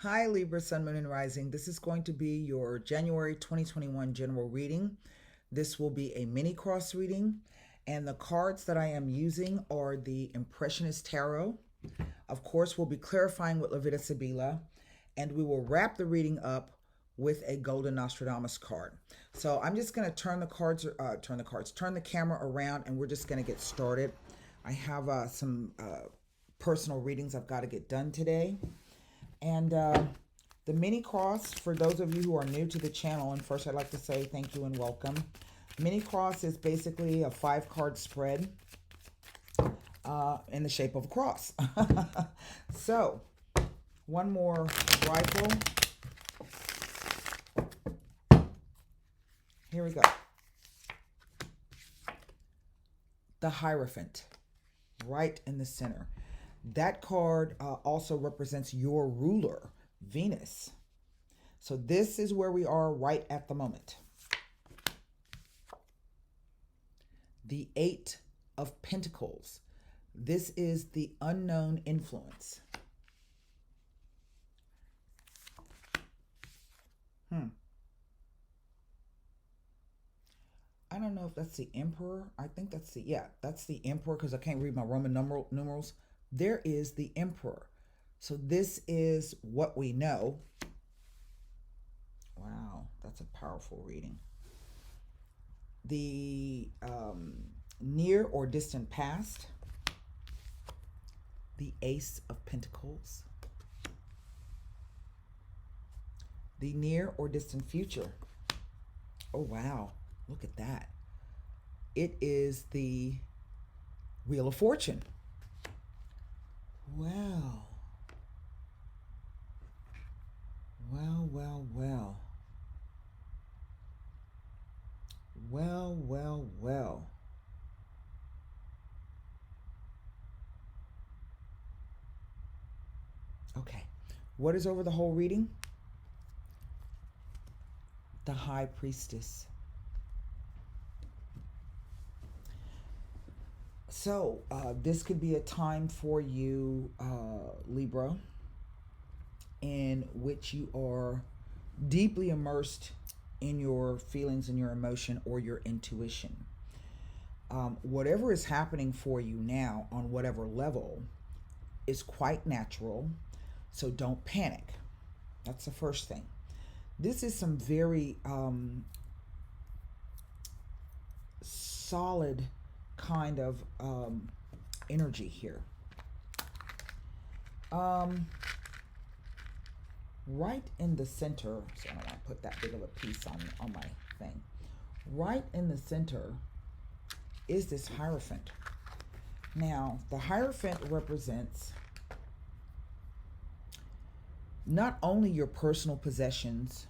Hi, Libra, Sun, Moon, and Rising. This is going to be your January 2021 general reading. This will be a mini cross reading, and the cards that I am using are the Impressionist Tarot. Of course, we'll be clarifying with Levita Sibila, and we will wrap the reading up with a Golden Nostradamus card. So I'm just going to turn the camera around, and we're just going to get started. I have some personal readings I've got to get done today. And the mini cross, for those of you who are new to the channel, and first I'd like to say thank you and welcome. Mini cross is basically a 5-card spread in the shape of a cross. So, one more rifle. Here we go. The Hierophant, right in the center. That card also represents your ruler, Venus. So this is where we are right at the moment. The Eight of Pentacles. This is the unknown influence. I don't know if that's the Emperor. I think that's that's the Emperor because I can't read my Roman numerals. There is the Emperor. So this is what we know. Wow, that's a powerful reading. The near or distant past. The Ace of Pentacles. The near or distant future. Oh, wow. Look at that. It is the Wheel of Fortune. Wow. Well, well, well. Well, well, well. Okay. What is over the whole reading? The High Priestess. So, this could be a time for you, Libra, in which you are deeply immersed in your feelings and your emotion or your intuition. Whatever is happening for you now on whatever level is quite natural, so don't panic. That's the first thing. This is some very solid kind of energy here. Right in the center, so I don't want to put that big of a piece on my thing. Right in the center is this Hierophant. Now, the Hierophant represents not only your personal possessions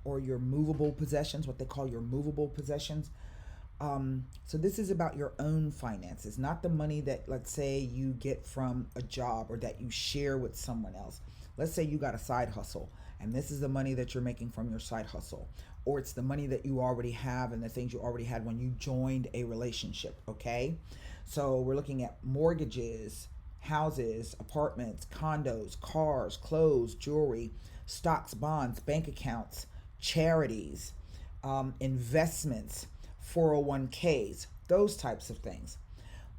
or your movable possessions, what they call your movable possessions. So this is about your own finances, not the money that, let's say, you get from a job or that you share with someone else. Let's say you got a side hustle, and this is the money that you're making from your side hustle, or it's the money that you already have and the things you already had when you joined a relationship, okay? So we're looking at mortgages, houses, apartments, condos, cars, clothes, jewelry, stocks, bonds, bank accounts, charities, investments, 401ks, those types of things.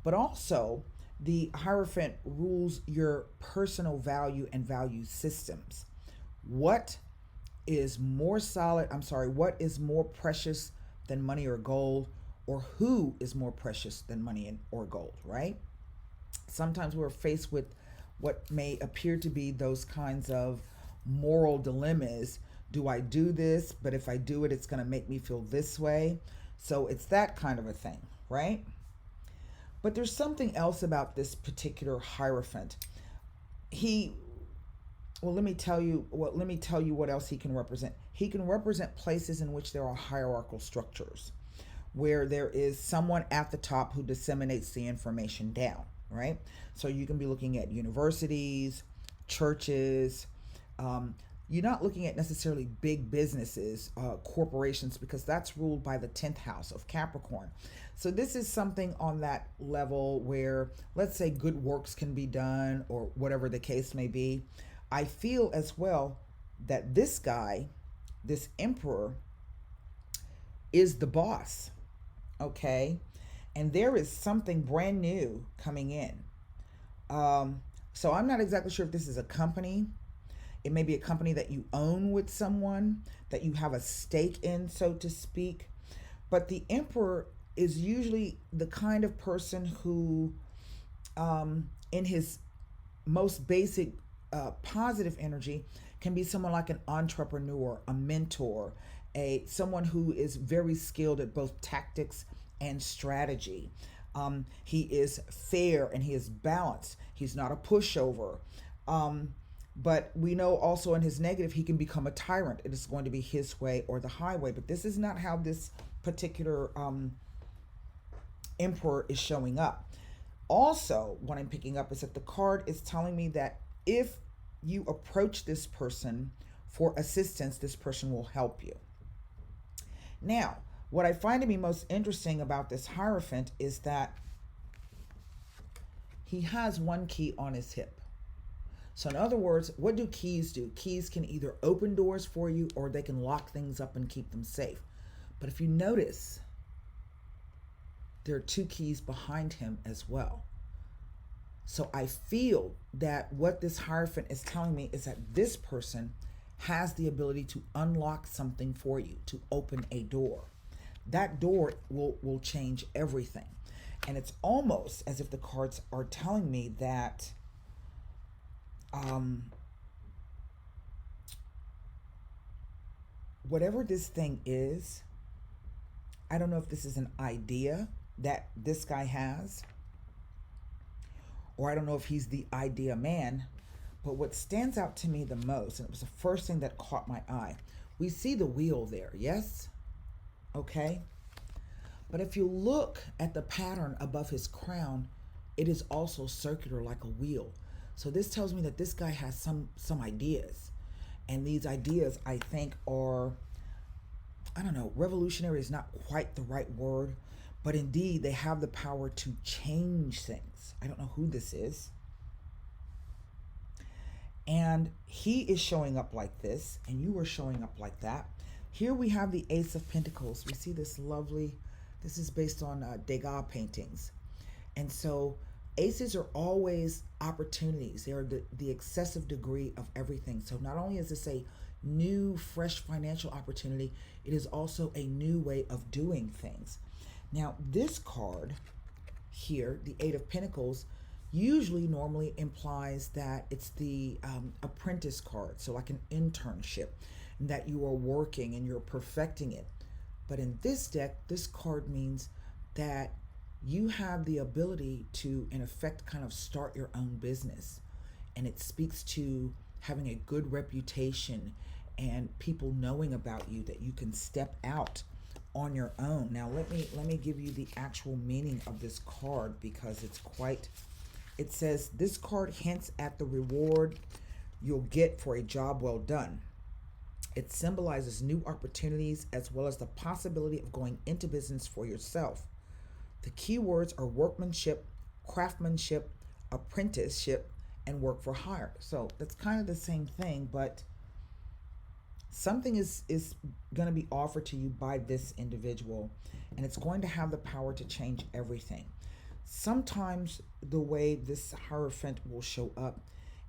But also, the Hierophant rules your personal value and value systems. What is more what is more precious than money or gold, or who is more precious than money or gold, right? Sometimes we're faced with what may appear to be those kinds of moral dilemmas. Do I do this? But if I do it, it's going to make me feel this way. So it's that kind of a thing, right? But there's something else about this particular Hierophant. He let me tell you what else he can represent. He can represent places in which there are hierarchical structures, where there is someone at the top who disseminates the information down, right? So you can be looking at universities, churches. You're not looking at necessarily big businesses, corporations, because that's ruled by the 10th house of Capricorn. So this is something on that level where, let's say, good works can be done or whatever the case may be. I feel as well that this guy, this emperor, is the boss, okay? And there is something brand new coming in. So I'm not exactly sure if this is a company. It may be a company that you own with someone, that you have a stake in, so to speak. But the emperor is usually the kind of person who, in his most basic positive energy, can be someone like an entrepreneur, a mentor, a someone who is very skilled at both tactics and strategy. He is fair and he is balanced. He's not a pushover. But we know also in his negative, he can become a tyrant. It is going to be his way or the highway. But this is not how this particular emperor is showing up. Also, what I'm picking up is that the card is telling me that if you approach this person for assistance, this person will help you. Now, what I find to be most interesting about this Hierophant is that he has one key on his hip. So in other words, what do keys do? Keys can either open doors for you or they can lock things up and keep them safe. But if you notice, there are two keys behind him as well. So I feel that what this Hierophant is telling me is that this person has the ability to unlock something for you, to open a door. That door will change everything. And it's almost as if the cards are telling me that whatever this thing is, I don't know if this is an idea that this guy has, or I don't know if he's the idea man, but what stands out to me the most, and it was the first thing that caught my eye, we see the wheel there, yes? Okay? But if you look at the pattern above his crown, it is also circular like a wheel. So this tells me that this guy has some ideas. And these ideas, I think, are, I don't know, revolutionary is not quite the right word, but indeed they have the power to change things. I don't know who this is. And he is showing up like this, and you are showing up like that. Here we have the Ace of Pentacles. We see this lovely, this is based on Degas paintings. And so aces are always opportunities. They are the excessive degree of everything. So not only is this a new, fresh financial opportunity, it is also a new way of doing things. Now, this card here, the Eight of Pentacles, usually normally implies that it's the apprentice card, so like an internship, and that you are working and you're perfecting it. But in this deck, this card means that you have the ability to, in effect, kind of start your own business. And it speaks to having a good reputation and people knowing about you, that you can step out on your own. Now, let me give you the actual meaning of this card, because it's quite, it says, this card hints at the reward you'll get for a job well done. It symbolizes new opportunities as well as the possibility of going into business for yourself. The key words are workmanship, craftsmanship, apprenticeship, and work for hire. So that's kind of the same thing, but something is going to be offered to you by this individual, and it's going to have the power to change everything. Sometimes the way this Hierophant will show up,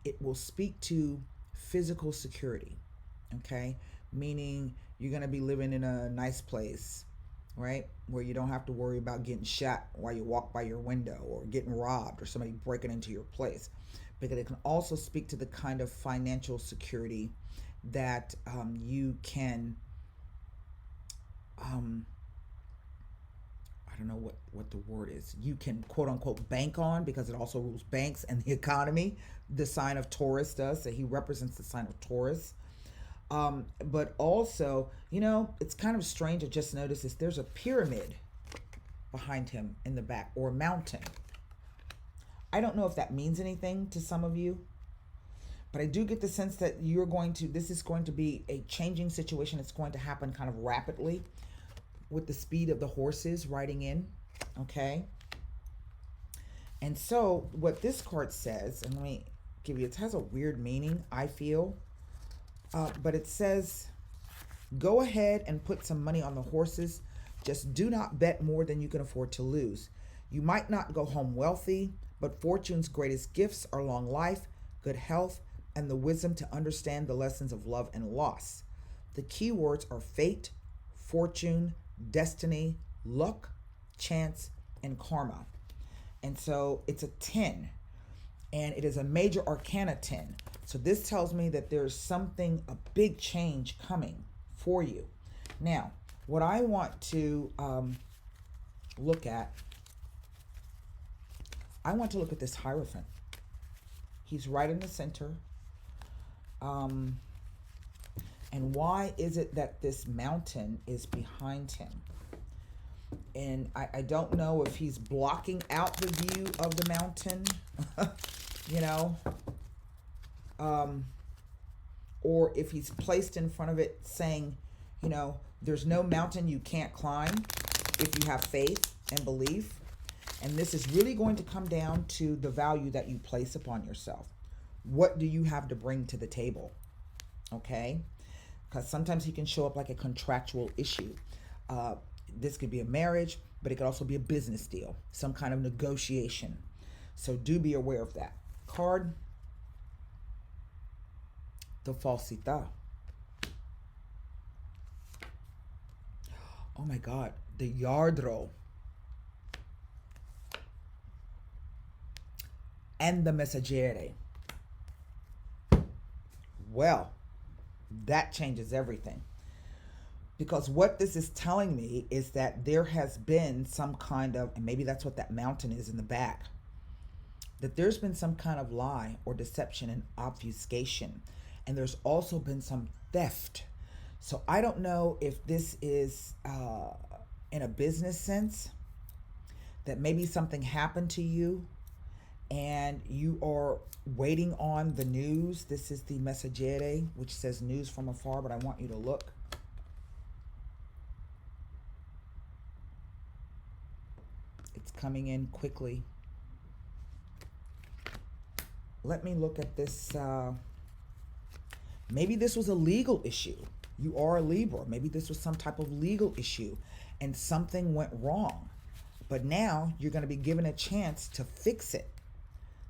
it will speak to physical security, okay? Meaning you're going to be living in a nice place, right? Where you don't have to worry about getting shot while you walk by your window, or getting robbed, or somebody breaking into your place. But it can also speak to the kind of financial security that you can, I don't know what the word is, you can quote unquote bank on, because it also rules banks and the economy. The sign of Taurus does, so he represents the sign of Taurus. But also, you know, it's kind of strange to just notice this. There's a pyramid behind him in the back, or a mountain. I don't know if that means anything to some of you, but I do get the sense that this is going to be a changing situation. It's going to happen kind of rapidly with the speed of the horses riding in, okay? And so what this card says, and let me give you, it has a weird meaning, I feel. But it says, go ahead and put some money on the horses. Just do not bet more than you can afford to lose. You might not go home wealthy, but fortune's greatest gifts are long life, good health, and the wisdom to understand the lessons of love and loss. The key words are fate, fortune, destiny, luck, chance, and karma. And so it's a 10, and it is a major arcana 10. So this tells me that there's something, a big change coming for you. Now, what I want to look at, I want to look at this Hierophant. He's right in the center. And why is it that this mountain is behind him? And I don't know if he's blocking out the view of the mountain, you know, or if he's placed in front of it saying, you know, there's no mountain you can't climb if you have faith and belief. And this is really going to come down to the value that you place upon yourself. What do you have to bring to the table? Okay? Because sometimes he can show up like a contractual issue. This could be a marriage, but it could also be a business deal, some kind of negotiation. So do be aware of that. Card, the Falsita. Oh my God, the Yardro. And the Messaggere. Well, that changes everything. Because what this is telling me is that there has been some kind of, and maybe that's what that mountain is in the back, that there's been some kind of lie or deception and obfuscation. And there's also been some theft. So I don't know if this is in a business sense, that maybe something happened to you and you are waiting on the news. This is the Messaggere, which says news from afar, but I want you to look. It's coming in quickly. Let me look at this. Maybe this was a legal issue. You are a Libra. Maybe this was some type of legal issue and something went wrong. But now you're going to be given a chance to fix it.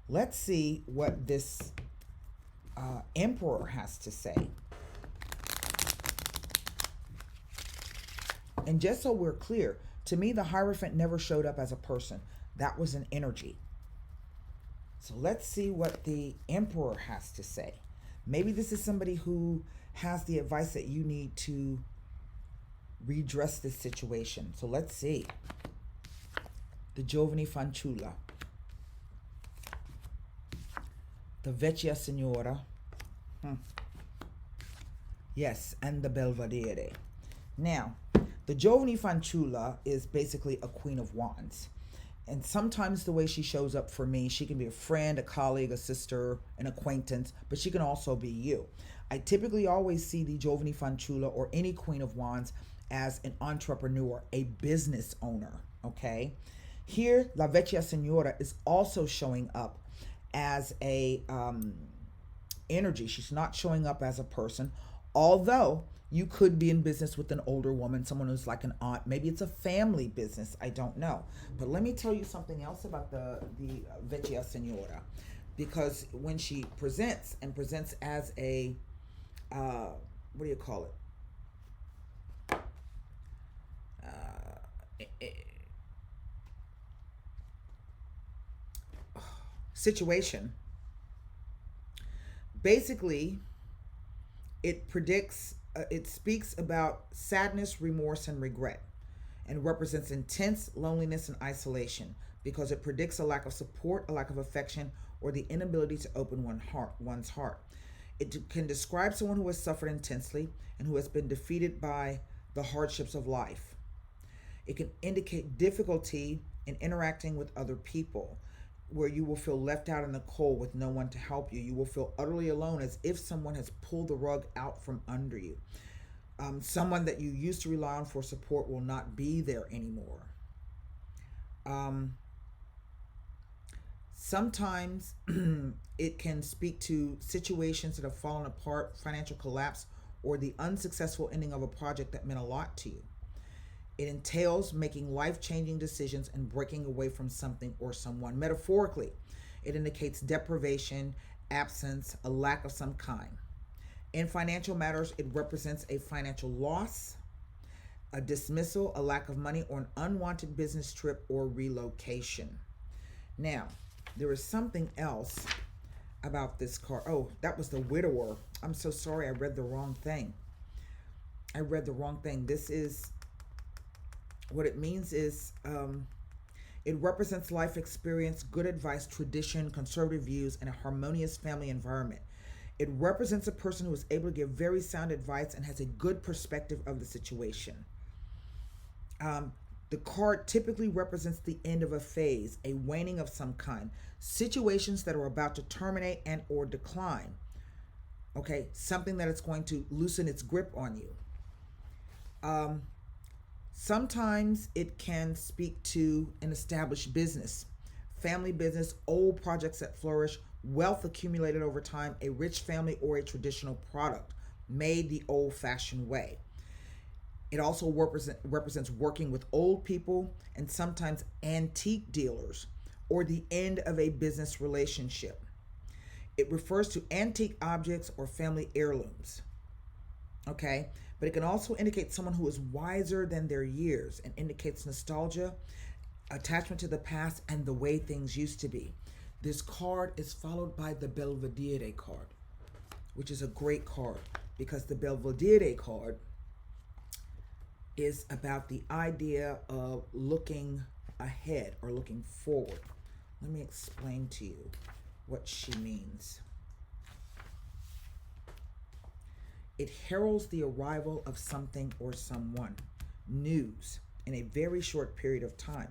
Let's see what this Emperor has to say. And just so we're clear, to me, the Hierophant never showed up as a person. That was an energy. So let's see what the Emperor has to say. Maybe this is somebody who has the advice that you need to redress this situation. So let's see. The Giovane Fanciulla. The Vecchia Signora. Yes, and the Belvedere. Now, the Giovane Fanciulla is basically a Queen of Wands. And sometimes the way she shows up for me, she can be a friend, a colleague, a sister, an acquaintance, but she can also be you. I typically always see the Giovane Fanciulla or any Queen of Wands as an entrepreneur, a business owner, okay? Here, La Vecchia Signora is also showing up as a energy. She's not showing up as a person, although you could be in business with an older woman, someone who's like an aunt. Maybe it's a family business. I don't know. But let me tell you something else about the Vecchia Signora. Because when she presents as a, what do you call it? Situation. Basically, it predicts, it speaks about sadness, remorse, and regret, and represents intense loneliness and isolation because it predicts a lack of support, a lack of affection, or the inability to open one's heart. It can describe someone who has suffered intensely and who has been defeated by the hardships of life. It can indicate difficulty in interacting with other people, where you will feel left out in the cold with no one to help you. You will feel utterly alone, as if someone has pulled the rug out from under you. Someone that you used to rely on for support will not be there anymore. Sometimes it can speak to situations that have fallen apart, financial collapse, or the unsuccessful ending of a project that meant a lot to you. It entails making life changing decisions and breaking away from something or someone. Metaphorically, it indicates deprivation, absence, a lack of some kind. In financial matters, it represents a financial loss, a dismissal, a lack of money, or an unwanted business trip or relocation. Now, there is something else about this card. Oh, that was the widower. I'm so sorry, I read the wrong thing. This is what it means is it represents life experience, good advice, tradition, conservative views, and a harmonious family environment. It represents a person who is able to give very sound advice and has a good perspective of the situation. The card typically represents the end of a phase, a waning of some kind, situations that are about to terminate and or decline. Okay, something that is going to loosen its grip on you. Sometimes it can speak to an established business, family business, old projects that flourish, wealth accumulated over time, a rich family, or a traditional product made the old-fashioned way. It also represents working with old people and sometimes antique dealers or the end of a business relationship. It refers to antique objects or family heirlooms. Okay, but it can also indicate someone who is wiser than their years and indicates nostalgia, attachment to the past, and the way things used to be. This card is followed by the Belvedere card, which is a great card because the Belvedere card is about the idea of looking ahead or looking forward. Let me explain to you what she means. It heralds the arrival of something or someone, news, in a very short period of time.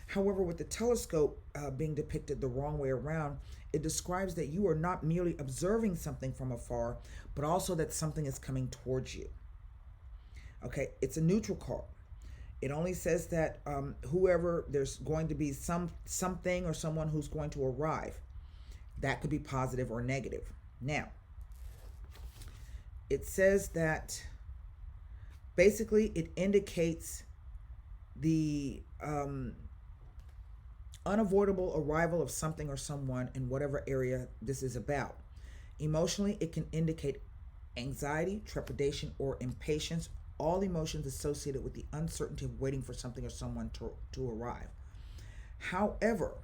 However, with the telescope being depicted the wrong way around, it describes that you are not merely observing something from afar, but also that something is coming towards you. Okay, it's a neutral card. It only says that whoever, there's going to be something or someone who's going to arrive. That could be positive or negative. Now, it says that basically it indicates the unavoidable arrival of something or someone in whatever area this is about. Emotionally, it can indicate anxiety, trepidation, or impatience, all emotions associated with the uncertainty of waiting for something or someone to arrive. However,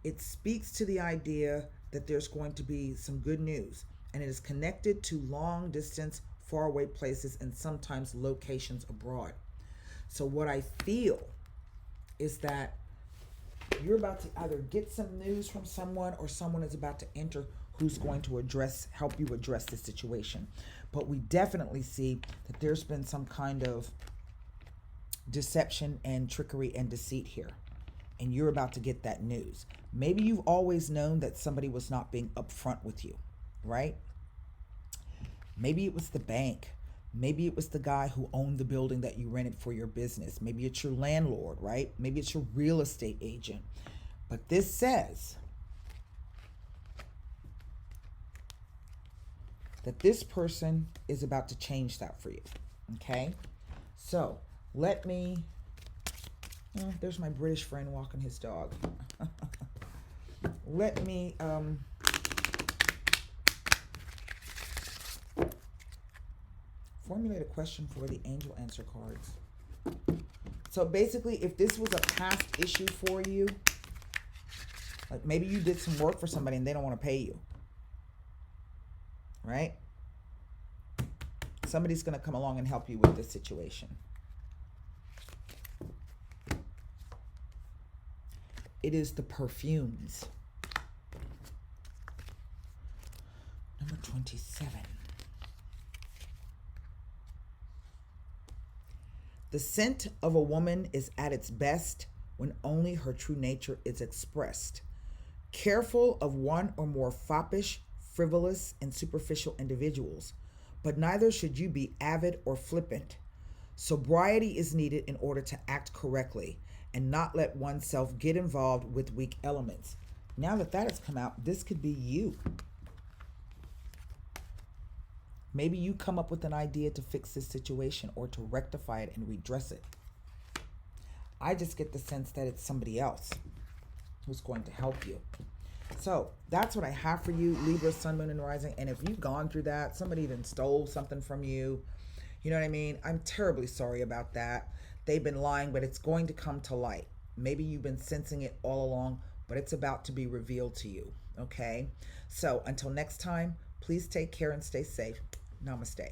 it speaks to the idea that there's going to be some good news, and it is connected to long distance, faraway places, and sometimes locations abroad. So what I feel is that you're about to either get some news from someone or someone is about to enter who's going to help you address the situation. But we definitely see that there's been some kind of deception and trickery and deceit here. And you're about to get that news. Maybe you've always known that somebody was not being upfront with you, right? Maybe it was the bank. Maybe it was the guy who owned the building that you rented for your business. Maybe it's your landlord, right? Maybe it's your real estate agent. But this says that this person is about to change that for you, okay? So let me, there's my British friend walking his dog. Let me formulate a question for the angel answer cards. So basically, if this was a past issue for you, like maybe you did some work for somebody and they don't want to pay you, right? Somebody's going to come along and help you with this situation. It is the perfumes. Number 27. The scent of a woman is at its best when only her true nature is expressed. Careful of one or more foppish, frivolous, and superficial individuals, but neither should you be avid or flippant. Sobriety is needed in order to act correctly and not let oneself get involved with weak elements. Now that that has come out, this could be you. Maybe you come up with an idea to fix this situation or to rectify it and redress it. I just get the sense that it's somebody else who's going to help you. So that's what I have for you, Libra, Sun, Moon, and Rising. And if you've gone through that, somebody even stole something from you, you know what I mean? I'm terribly sorry about that. They've been lying, but it's going to come to light. Maybe you've been sensing it all along, but it's about to be revealed to you, okay? So until next time, please take care and stay safe. Namaste.